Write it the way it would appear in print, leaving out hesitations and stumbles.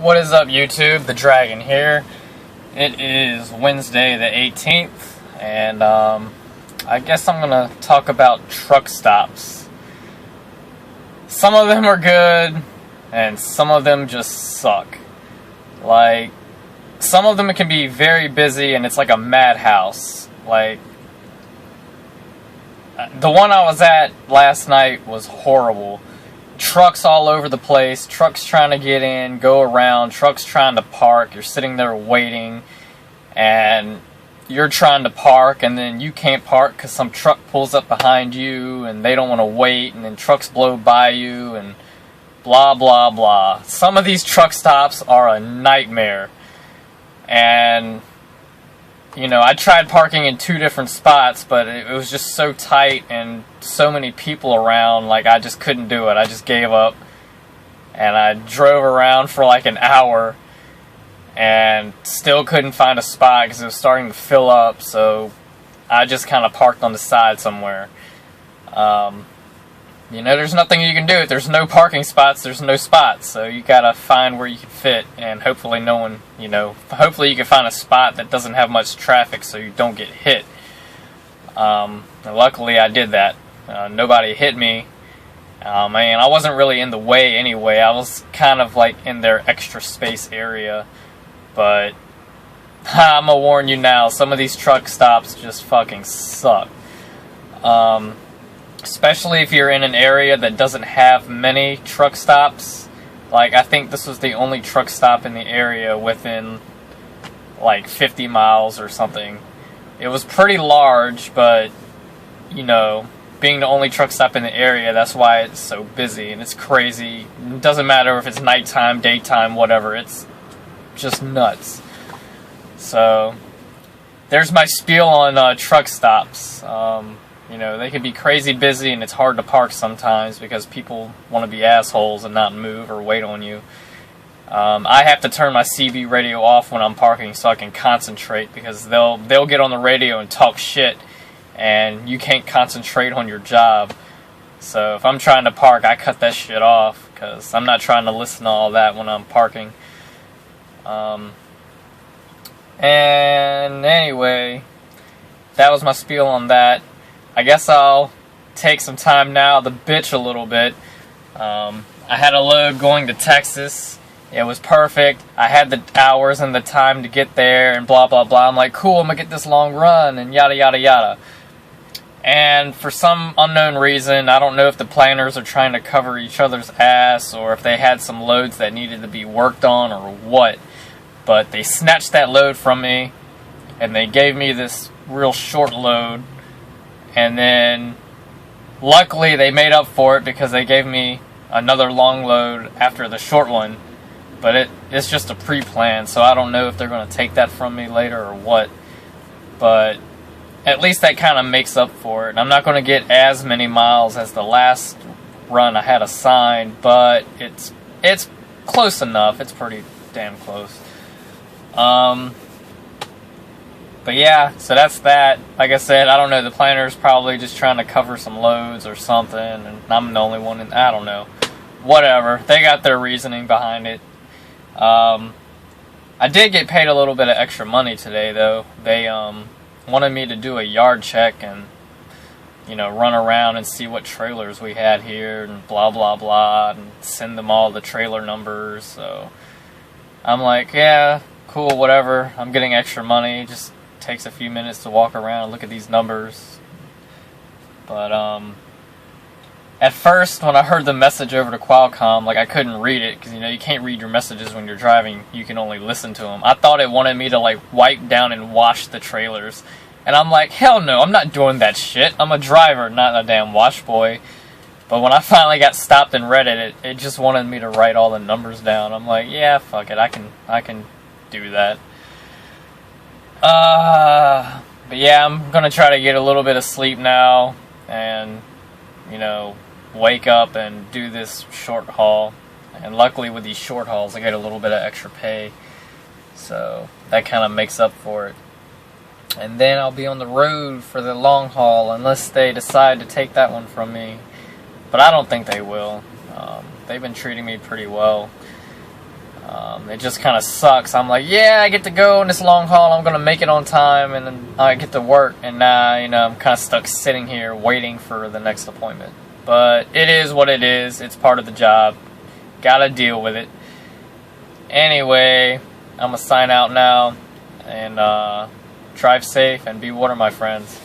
What is up, YouTube? The Dragon here. It is Wednesday the 18th, and I guess I'm gonna talk about truck stops. Some of them are good, and some of them just suck. Like, some of them can be very busy, and it's like a madhouse. Like, the one I was at last night was horrible. Trucks all over the place, trucks trying to get in, go around, trucks trying to park, you're sitting there waiting, and you're trying to park, and then you can't park because some truck pulls up behind you, and they don't want to wait, and then trucks blow by you, and blah, blah, blah. Some of these truck stops are a nightmare, and you know, I tried parking in 2 different spots, but it was just so tight and so many people around, like, I just couldn't do it. I just gave up, and I drove around for like an hour, and still couldn't find a spot because it was starting to fill up, so I just kind of parked on the side somewhere. You know, there's nothing you can do. If there's no parking spots, there's no spots. So you gotta find where you can fit, and hopefully no one, you know, hopefully you can find a spot that doesn't have much traffic so you don't get hit. And luckily I did that. Nobody hit me. Man, I wasn't really in the way anyway. I was kind of like in their extra space area. But I'm gonna warn you now, some of these truck stops just fucking suck. Especially if you're in an area that doesn't have many truck stops. Like, I think this was the only truck stop in the area within like 50 miles or something. It was pretty large, but you know, being the only truck stop in the area, that's why it's so busy and it's crazy. It doesn't matter if it's nighttime, daytime, whatever. It's just nuts. So there's my spiel on truck stops. You know, they can be crazy busy, and it's hard to park sometimes because people want to be assholes and not move or wait on you. I have to turn my CB radio off when I'm parking so I can concentrate, because they'll get on the radio and talk shit, and you can't concentrate on your job. So if I'm trying to park, I cut that shit off, because I'm not trying to listen to all that when I'm parking. And anyway, that was my spiel on that. I guess I'll take some time now to bitch a little bit. I had a load going to Texas. It was perfect. I had the hours and the time to get there and blah, blah, blah. I'm like, cool, I'm going to get this long run and yada, yada, yada. And for some unknown reason, I don't know if the planners are trying to cover each other's ass or if they had some loads that needed to be worked on or what. But they snatched that load from me, and they gave me this real short load. And then, luckily, they made up for it because they gave me another long load after the short one. But it's just a pre-plan, so I don't know if they're going to take that from me later or what. But at least that kind of makes up for it. And I'm not going to get as many miles as the last run I had assigned, but it's close enough. It's pretty damn close. But yeah, so that's that. Like I said, I don't know, the planner's probably just trying to cover some loads or something, and I'm the only one, I don't know. Whatever, they got their reasoning behind it. I did get paid a little bit of extra money today, though. They wanted me to do a yard check and, you know, run around and see what trailers we had here and blah, blah, blah, and send them all the trailer numbers. So I'm like, yeah, cool, whatever. I'm getting extra money, just takes a few minutes to walk around and look at these numbers. But at first, when I heard the message over to Qualcomm, like, I couldn't read it, because, you know, you can't read your messages when you're driving. You can only listen to them. I thought it wanted me to, like, wipe down and wash the trailers. And I'm like, hell no, I'm not doing that shit. I'm a driver, not a damn wash boy. But when I finally got stopped and read it, it just wanted me to write all the numbers down. I'm like, yeah, fuck it, I can do that. But yeah, I'm gonna try to get a little bit of sleep now and, you know, wake up and do this short haul. And luckily with these short hauls, I get a little bit of extra pay. So that kind of makes up for it. And then I'll be on the road for the long haul unless they decide to take that one from me. But I don't think they will. They've been treating me pretty well. It just kind of sucks. I'm like, yeah, I get to go on this long haul. I'm gonna make it on time, and then I get to work. And now, I'm kind of stuck sitting here waiting for the next appointment. But it is what it is. It's part of the job. Gotta deal with it. Anyway, I'm gonna sign out now, and drive safe and be water, my friends.